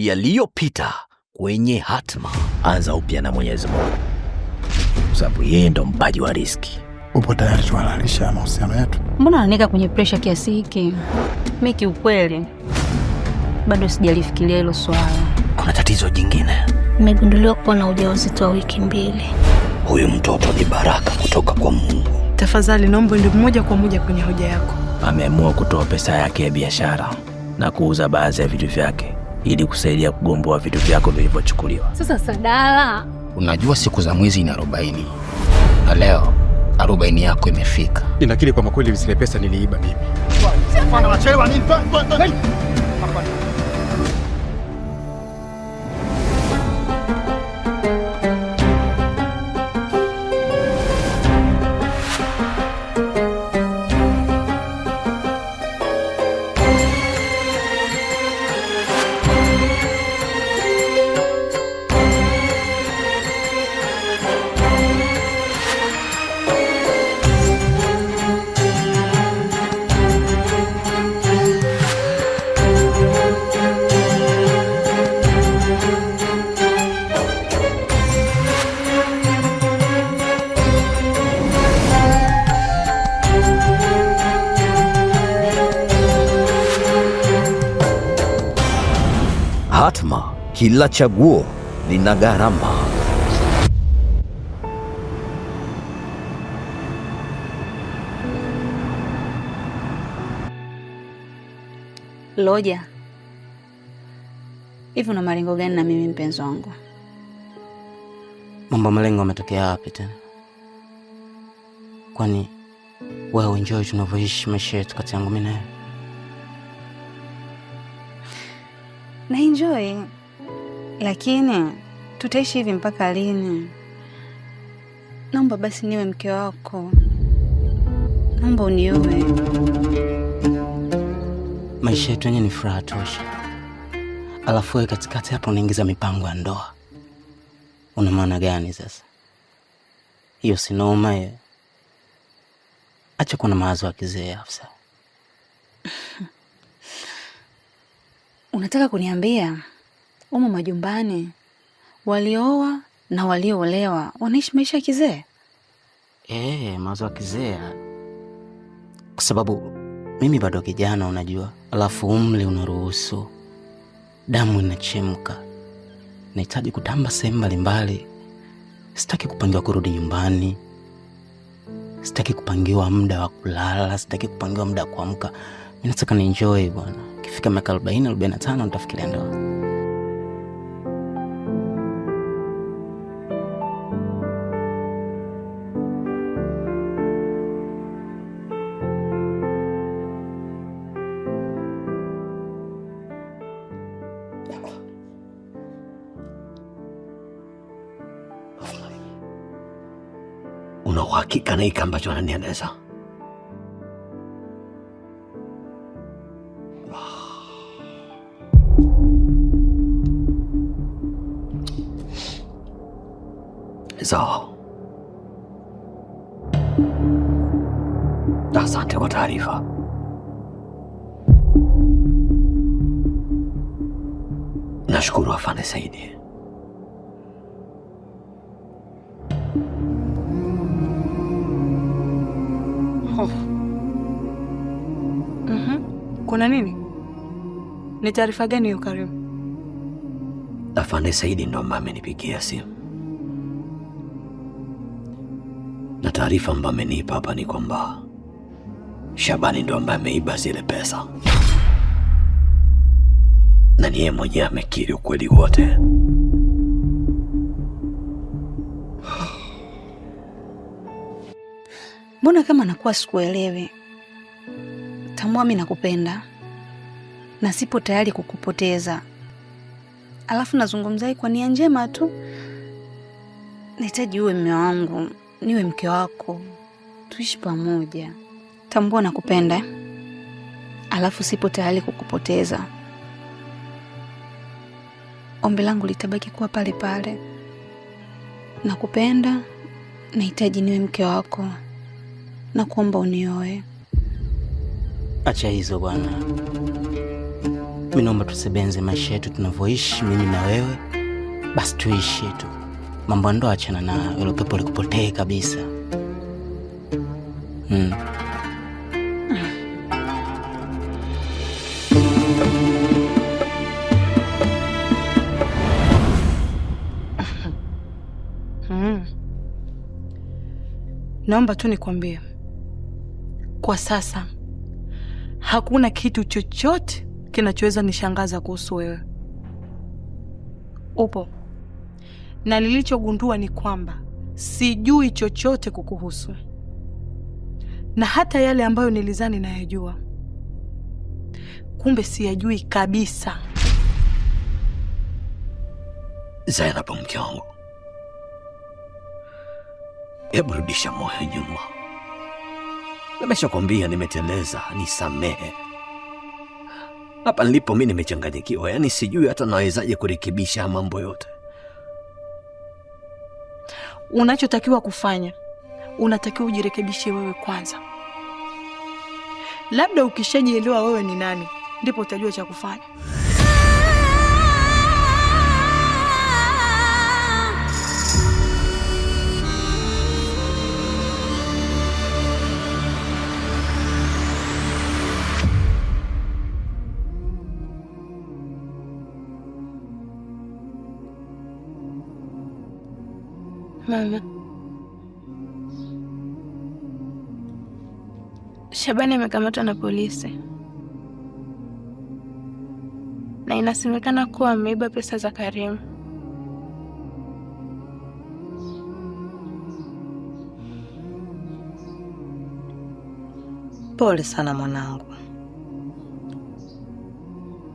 yaliyopita kwenye Hatma. Anza upya na Mwenyezi Mungu, sababu yeye ndo mpaji wa riziki. Upo tayari tuhalalisha mahusiano yetu? Mbona unanika kwenye pressure kiasi hiki? Mimi kiukweli bado sijalifikiria hilo swala. Kuna tatizo jingine. Nimegunduliwa kuwa na ujauzito wa wiki 2. Huyu mtoto ni baraka kutoka kwa Mungu. Tafadhali naomba ndio moja kwa moja kwenye hoja yako. Ameamua kutoa pesa yake ya biashara na kuuza baadhi ya vitu vyake ili kusaidia kugomboa vitu vyako vilivyochukuliwa. Sasa Sadala, unajua siku za mwezi ni 40. Na leo 40 yako imefika. Ninakiri kwa makweli zile pesa niliiba mimi. Hatma, kila chaguo lina gharama. Loja, hivi una malengo gani na mimi mpenzi wangu? Mambo malengo yametokea wapi tena? Kwani wewe enjoy tunavyoishi maisha yetu kati yangu mimi nawe? Na enjoy. Lakini tutaishi hivi mpaka lini? Naomba basi niwe mke wako. Naomba unioe. Maisha yetu yenyewe ni furaha tosha. Alafu wewe katikati hapo unaingiza mipango ya ndoa. Una maana gani sasa? Hiyo si noma hiyo. Acha kuwa na mawazo ya kizee afisa. Unataka kuniambia umo majumbani waliooa na walioolewa wanaishi maisha ya kizee? Mawazo ya kizee. Kwa sababu mimi bado kijana unajua. Alafu umri unaruhusu. Damu inachemka. Nahitaji kutamba sehemu mbalimbali. Sitaki kupangiwa kurudi nyumbani. Sitaki kupangiwa muda wa kulala, sitaki kupangiwa muda wa kuamka. Mimi nataka ni enjoy bwana. Kifika miaka 40, 45 nitafikiria ndoa. Una uhakika na hiki ambacho ananieleza? Sawa. Asante kwa taarifa. Nashukuru Afande Saidi. Kuna nini? Ni taarifa gani hiyo Karim? Afande Saidi ndo ambaye amenipigia simu. Na taarifa ambayo amenipa hapa ni kwamba Shabani ndo ambaye ameiba zile pesa. Na ni yeye mwenyewe amekiri ukweli wote. Mbona kama nakuwa sikuelewi? Tambua mimi nakupenda na sipo tayari kukupoteza. Alafu nazungumzai kwa nia njema tu. Nahitaji uwe mume wangu, niwe mke wako, tuishi pamoja. Tambua nakupenda. Alafu sipo tayari kukupoteza. Ombi langu litabaki kuwa pale pale. Nakupenda, nahitaji niwe mke wako. Na kuomba unioe. Acha hizo bwana. Mimi naomba tusebenze maisha yetu tunavyoishi mimi na wewe. Basi tuishi tu. Mambo ndo achana na hilo pepo likupotee kabisa. Naomba tu nikwambie, kwa sasa hakuna kitu chochote kinachoweza nishangaza kuhusu wewe. Upo. Na nilichogundua ni kwamba sijui chochote kukuhusu. Na hata yale ambayo nilizani nayajua, kumbe siyajui kabisa. Zainab, mke wangu, hebu rudisha moyo nyuma. Nimeshakwambia nimeteleza, nisamehe. Hapa nilipo mimi nimechanganyikiwa, yaani sijui hata nawezaje kurekebisha mambo yote. Unachotakiwa kufanya, unatakiwa ujirekebishe wewe kwanza. Labda ukishajielewa wewe ni nani, ndipo utajua cha kufanya. Mama, Shabani amekamatwa na polisi na inasemekana kuwa ameiba pesa za Karim. Pole sana mwanangu,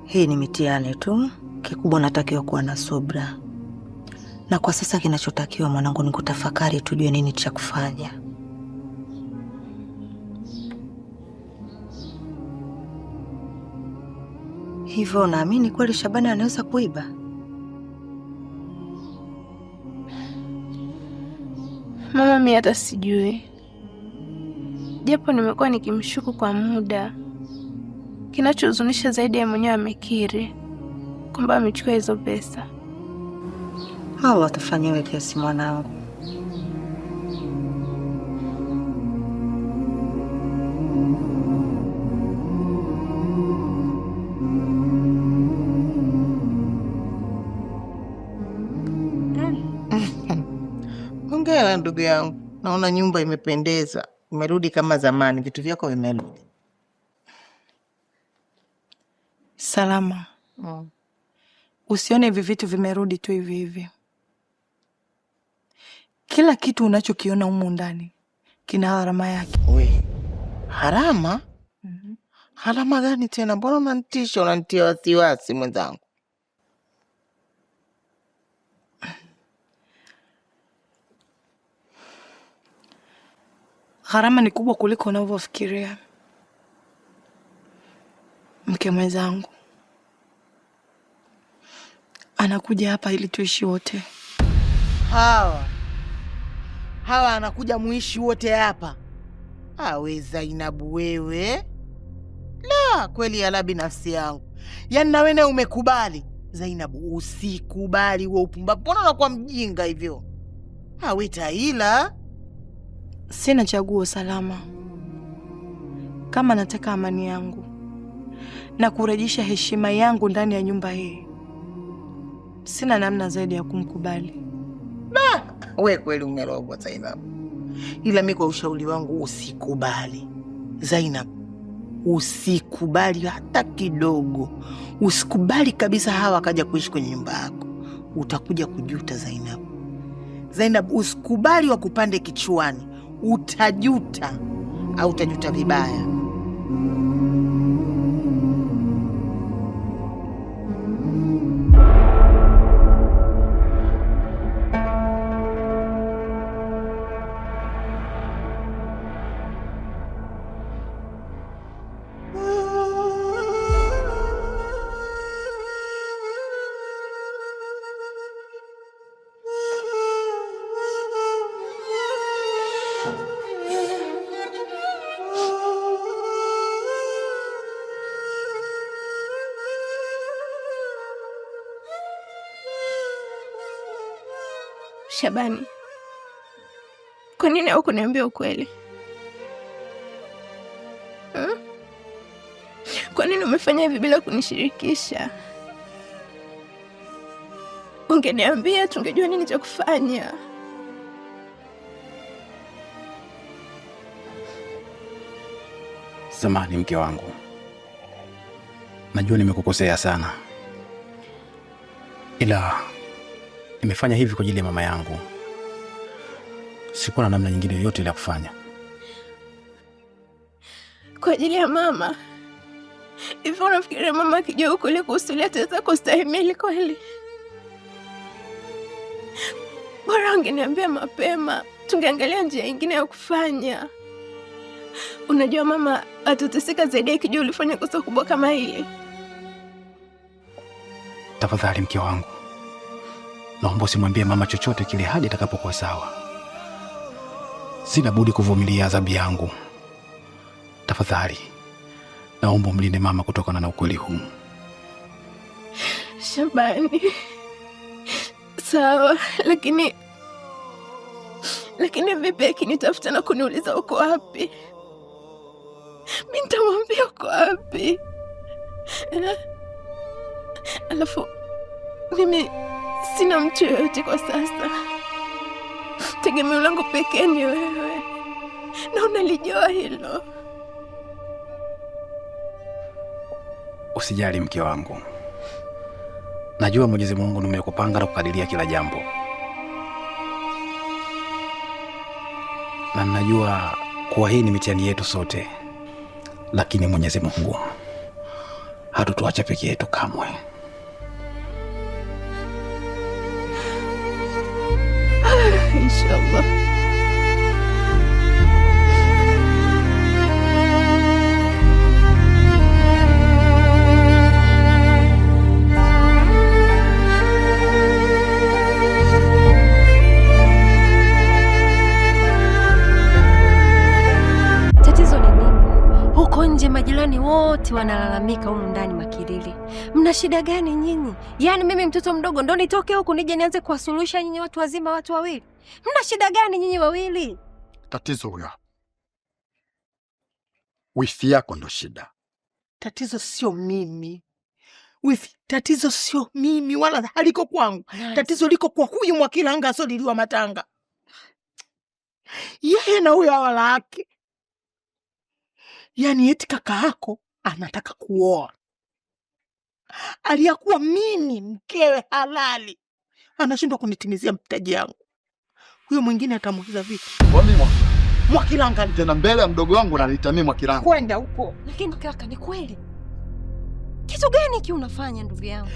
hii ni mitihani tu. Kikubwa natakiwa kuwa na subra, na kwa sasa kinachotakiwa mwanangu ni kutafakari, tujue nini cha kufanya. Hivyo naamini kweli Shabani anaweza kuiba? Mama, mimi hata sijui, japo nimekuwa nikimshuku kwa muda. Kinachohuzunisha zaidi ya mwenyewe amekiri kwamba amechukua hizo pesa. Allah atafanyia wepesi mwanangu. Hongera ndugu yangu, naona nyumba imependeza, imerudi kama zamani, vitu vyako vimerudi. Salama. Usione hivi vitu vimerudi tu hivi hivi. Kila kitu unachokiona humu ndani kina gharama yake. We, harama? Harama gani tena? Mbona unanitisha, unanitia wasiwasi mwenzangu? Gharama ni kubwa kuliko unavyofikiria. Mke mwenzangu anakuja hapa ili tuishi wote. Hawa anakuja muishi wote hapa? Awe Zainabu wewe. La, kweli ya labi nafsi yangu. Yaani na wewe umekubali. Zainabu, usikubali huo upumbavu. Mbona unakuwa mjinga hivyo? Awe Taila. Sina chaguo Salama. Kama nataka amani yangu na kurejesha heshima yangu ndani ya nyumba hii, sina namna zaidi ya kumkubali. We kweli umerogwa Zainab. Ila mimi kwa ushauri wangu usikubali. Zainab, usikubali hata kidogo. Usikubali kabisa hawa kaja kuishi kwenye nyumba yako. Utakuja kujuta Zainab. Zainab, usikubali wakupande kichwani. Utajuta au utajuta vibaya. Shabani, kwa nini hukuniambia ukweli? Kwa nini umefanya hivi bila kunishirikisha? Ungeniambia tungejua nini cha kufanya. Samahani mke wangu, najua nimekukosea sana, ila nimefanya hivi kwa ajili ya mama yangu. Sikuwa na namna nyingine yoyote ile ya kufanya. Kwa ajili ya mama? Hivi unafikiria mama akijua huko ile kuhusulia ataweza kustahimili kweli? Bora ungeniambia mapema, tungeangalia njia nyingine ya kufanya. Unajua mama atateseka zaidi akijua ulifanya kosa kubwa kama hili. Tafadhali mke wangu, naomba usimwambie mama chochote kile hadi atakapokuwa sawa. Sina budi kuvumilia adhabu yangu. Tafadhali naomba umlinde mama kutokana na ukweli huu. Shabani, sawa, lakini vipi akinitafuta na kuniuliza uko wapi? Mimi nitamwambia uko wapi? Alafu mimi sina mtu yoyote kwa sasa. Tegemeo langu pekee ni wewe, na unalijua hilo. Usijali mke wangu, najua Mwenyezi Mungu nimekupanga na kukadiria kila jambo, na najua kuwa hii ni mitihani yetu sote, lakini Mwenyezi Mungu hatutuacha peke yetu kamwe. Inshallah. Tatizo ni nini? Huko nje majirani wote wanalalamika, humu ndani makilili. Mna shida gani nyinyi? Yaani mimi mtoto mdogo ndo nitoke huku nije nianze kuwasuluhisha nyinyi watu wazima, watu wawili? Mna shida gani nyinyi wawili? Tatizo huyo wifi yako ndo shida. Tatizo sio mimi wifi, tatizo sio mimi wala haliko kwangu. Tatizo liko kwa huyu Mwakilanga asoliliwa matanga, yeye na huyo awala yake. Yaani eti kaka yako anataka kuoa aliyakuwa mimi mkewe halali, anashindwa kunitimizia mtaji yangu. Huyo mwingine atamuuliza vipi? Kwa mimi Mwakilanga tena mbele ya mdogo wangu ananiita mimi Mwakilanga. Kwenda huko. Lakini kaka, ni kweli? Kitu gani hiki unafanya ndugu yangu?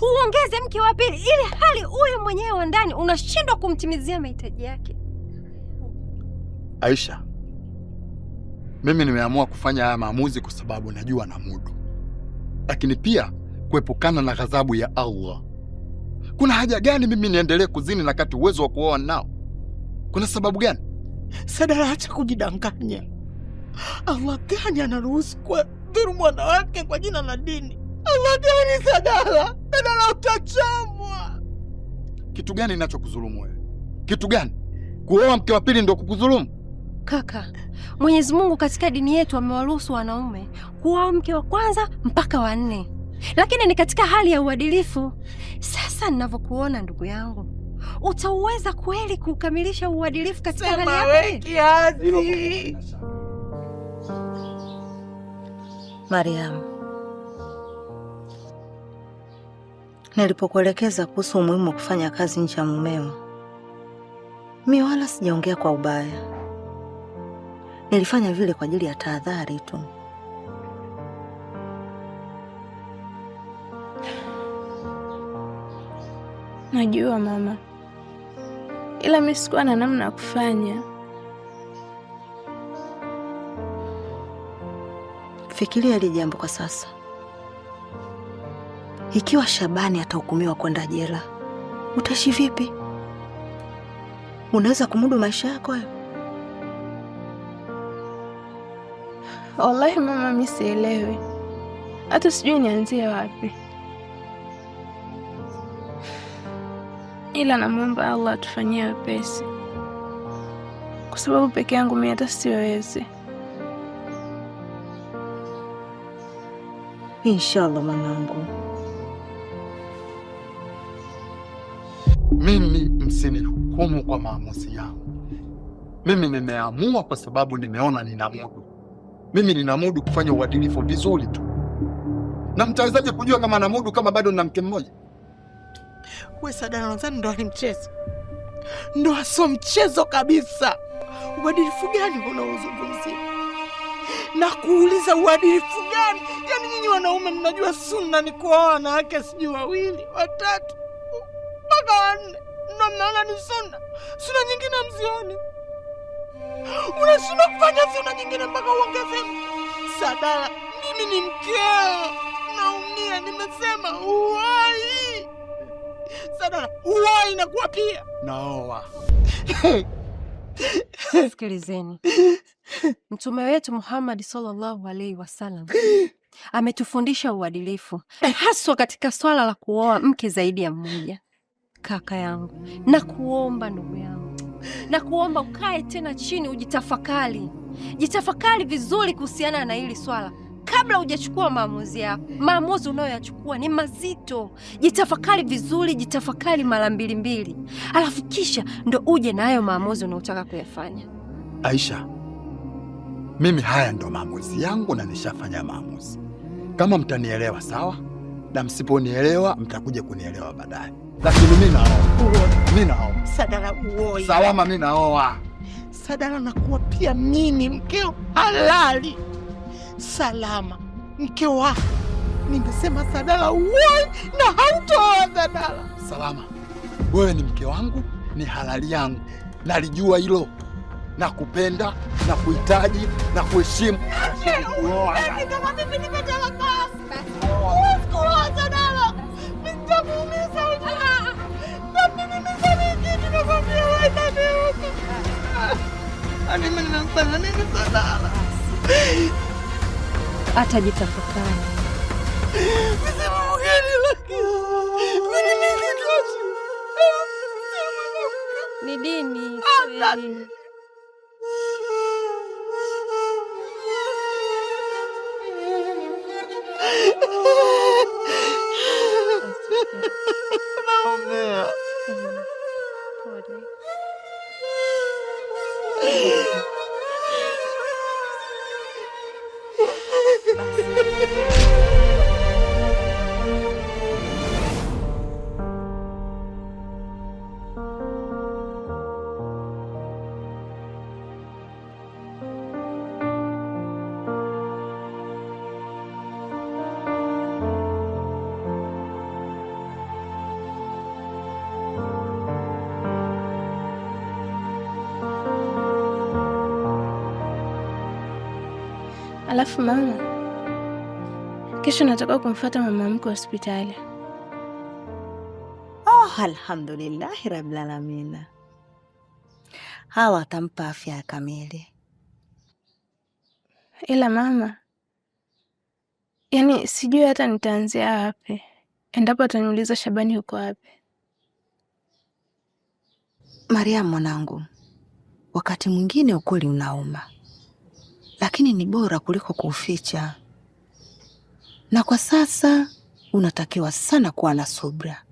Uongeze mke wa pili ili hali huyo mwenyewe wa ndani unashindwa kumtimizia mahitaji yake. Aisha, mimi nimeamua kufanya haya maamuzi kwa sababu najua na mudu, lakini pia kuepukana na ghadhabu ya Allah. Kuna haja gani mimi niendelee kuzini na kati uwezo wa kuoa nao? Kuna sababu gani? Sadala, acha kujidanganya. Allah gani anaruhusu kwa dhuru wanawake kwa jina la dini? Allah gani Sadala? Sadala, utachamwa. Kitu gani ninachokudhulumu wewe? Kitu gani? Kuoa mke wa pili ndio kukudhulumu? Kaka, Mwenyezi Mungu katika dini yetu amewaruhusu wanaume kuoa mke wa kwanza mpaka wa 4. Lakini ni katika hali ya uadilifu. Sasa ninavyokuona ndugu yangu, utauweza kweli kukamilisha uadilifu katika hali yake? Mariam, nilipokuelekeza kuhusu umuhimu wa kufanya kazi nje ya mumeo, mimi wala sijaongea kwa ubaya. Nilifanya vile kwa ajili ya tahadhari tu. Najua mama, ila mimi sikuwa na namna ya kufanya. Fikiria hili jambo kwa sasa. Ikiwa Shabani atahukumiwa kwenda jela, utaishi vipi? Unaweza kumudu maisha yako hayo? Wallahi mama, mimi sielewi. Hata sijui nianzie wapi. ila namwomba Allah atufanyie wepesi, kwa sababu peke yangu mimi hata siwezi. Inshallah mwanangu. Mimi msinihukumu kwa maamuzi yangu. Mimi nimeamua kwa sababu nimeona ninamudu. Mimi ninamudu kufanya uadilifu vizuri tu. Na mtawezaje kujua kama namudu kama bado nina mke mmoja? Wewe Sadala, nadhani ndo ni mchezo. Ndo sio mchezo kabisa. Uadilifu gani unaozungumzia? Na kuuliza uadilifu gani? Yaani nyinyi wanaume mnajua sunna ni kuoa wanawake sijui 2, 3 mpaka 4. Ndio mnaona ni sunna. Sunna nyingine mzioni. Unashindwa kufanya sunna nyingine mpaka uongeze. Sadala, mimi ni mkeo. Naumia, nimesema uwai. Sadala, uwai na kuwa pia. Naoa. Sikilizeni. Mtume wetu Muhammad sallallahu alaihi wasallam ametufundisha uadilifu, haswa katika swala la kuoa mke zaidi ya mmoja. Kaka yangu, na kuomba ndugu yangu, na kuomba ukae tena chini ujitafakari. Jitafakari vizuri kuhusiana na hili swala kabla hujachukua maamuzi yako. Maamuzi unayoyachukua ni mazito. Jitafakari vizuri, jitafakari mara 2, alafu kisha ndo uje na hayo maamuzi unayotaka kuyafanya. Aisha, mimi haya ndo maamuzi yangu na nishafanya maamuzi. Kama mtanielewa sawa, na msiponielewa mtakuja kunielewa baadaye. Lakini mimi naoa. Mimi naoa. Sadala uoi. Salama, mimi naoa. Sadala, nakuwa pia mimi mkeo halali. Salama, mkeo wako. Nimesema Sadala uoi na hautoa Sadala. Salama, wewe ni mke wangu, ni halali yangu. Nalijua hilo. Na kupenda, na kuhitaji, na kuheshimu. Kama mimi nimetaka kasi. Usiku Sadala. Nitakuumiza wewe. Mimi nimesema kitu na kwambia wewe ndio. Ani mimi nimefanya nini Sadala? Atajitafakari. Nisema mgeni lakini. Mimi nitoshi. Ni dini. Naumia. Alafu mama, kesho nataka kumfuata mama mkwe hospitali. Alhamdulillahi rabbil alamin. Hawa atampa afya kamili. Ila mama, yani sijui hata nitaanzia wapi endapo ataniuliza Shabani yuko wapi. Mariam mwanangu, wakati mwingine ukweli unauma, lakini ni bora kuliko kuuficha. Na kwa sasa unatakiwa sana kuwa na subra.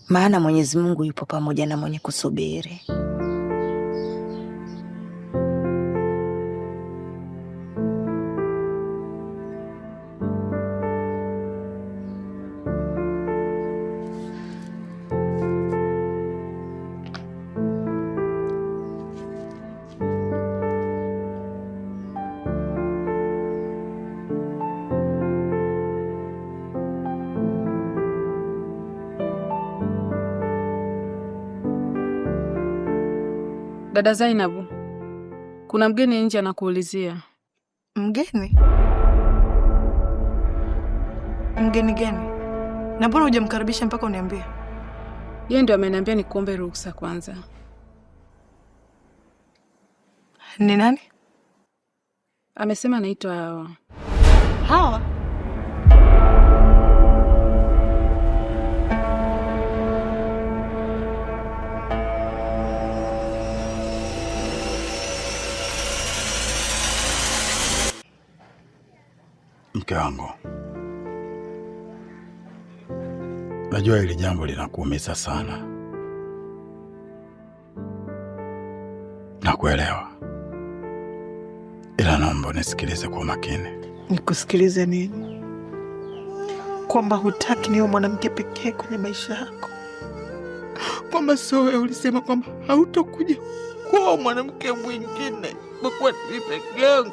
Maana Mwenyezi Mungu yupo pamoja na mwenye kusubiri. Dada Zainabu, kuna mgeni nje anakuulizia. Mgeni? Mgeni gani? Na mbona hujamkaribisha mpaka uniambie? Yeye ndio ameniambia nikuombe ruhusa kwanza. Ni nani? Amesema anaitwa Hawa. Hawa? Mke wangu, najua hili jambo linakuumiza sana. Nakuelewa, ila naomba unisikilize kwa makini. Nikusikilize nini? Kwamba hutaki niwe mwanamke pekee kwenye maisha yako? Kwamba sio wewe ulisema kwamba hautakuja kuwa mwanamke mwingine kwa ni peke yangu?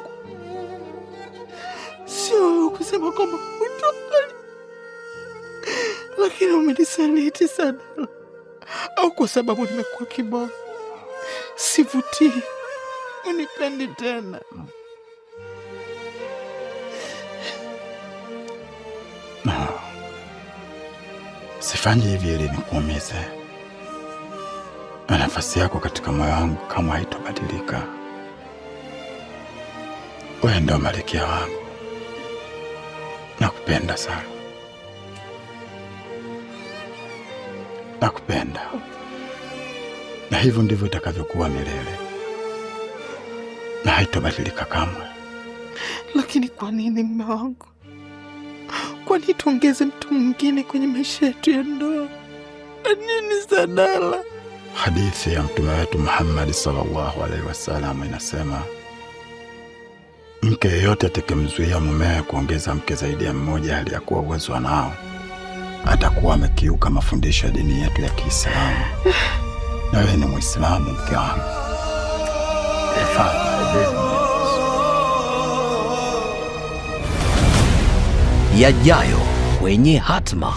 Sio wewe kusema kwamba hutaki, lakini umenisaliti sana. Au kwa sababu nimekuwa kibao, sivutii, unipendi tena? No. Sifanyi hivi ili nikuumize. Na nafasi yako katika moyo wangu kama haitobadilika. Wewe ndio malkia wangu. Nakupenda sana. Nakupenda. Na hivyo ndivyo itakavyokuwa milele. Na haitobadilika kamwe. Lakini kwa nini mume wangu? Kwa nini tuongeze mtu mwingine kwenye maisha yetu ya ndoa? Nini Sadala? Hadithi ya Mtume wetu Muhammad sallallahu alaihi wasallam inasema, mke yeyote atakayemzuia mumewe kuongeza mke zaidi ya mmoja hali ya kuwa uwezo nao, atakuwa amekiuka mafundisho ya dini yetu ya Kiislamu. Na wewe ni Muislamu, mke wangu. Yajayo kwenye Hatma.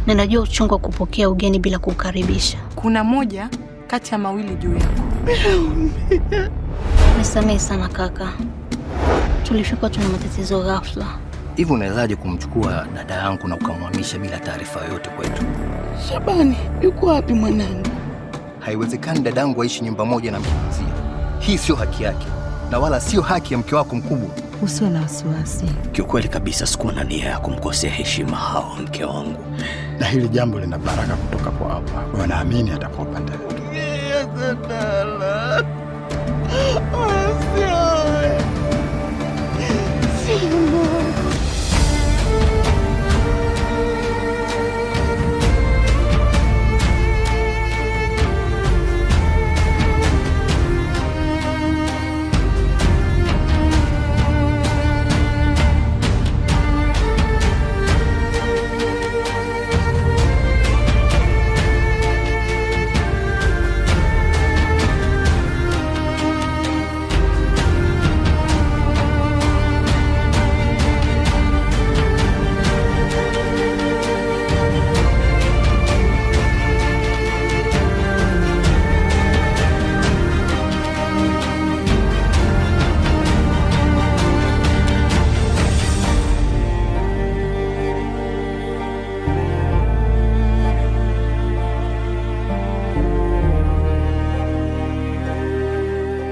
Ninajua uchungu wa kupokea ugeni bila kukaribisha. Kuna moja kati ya mawili juu yako. Nisamehe sana kaka, tulifikwa tuna matatizo ghafla. Hivi unawezaje kumchukua dada yangu na ukamhamisha bila taarifa yoyote kwetu? Shabani, yuko wapi mwanangu? Haiwezekani dadangu aishi nyumba moja na mkimzia. Hii sio haki yake, na wala sio haki ya mke wako mkubwa. Usiwe na wasiwasi. Kiukweli kabisa sikuwa na nia ya kumkosea heshima hao mke wangu. Na hili jambo lina baraka kutoka kwa Allah. Naamini atakuwa pande wetu. Sadala.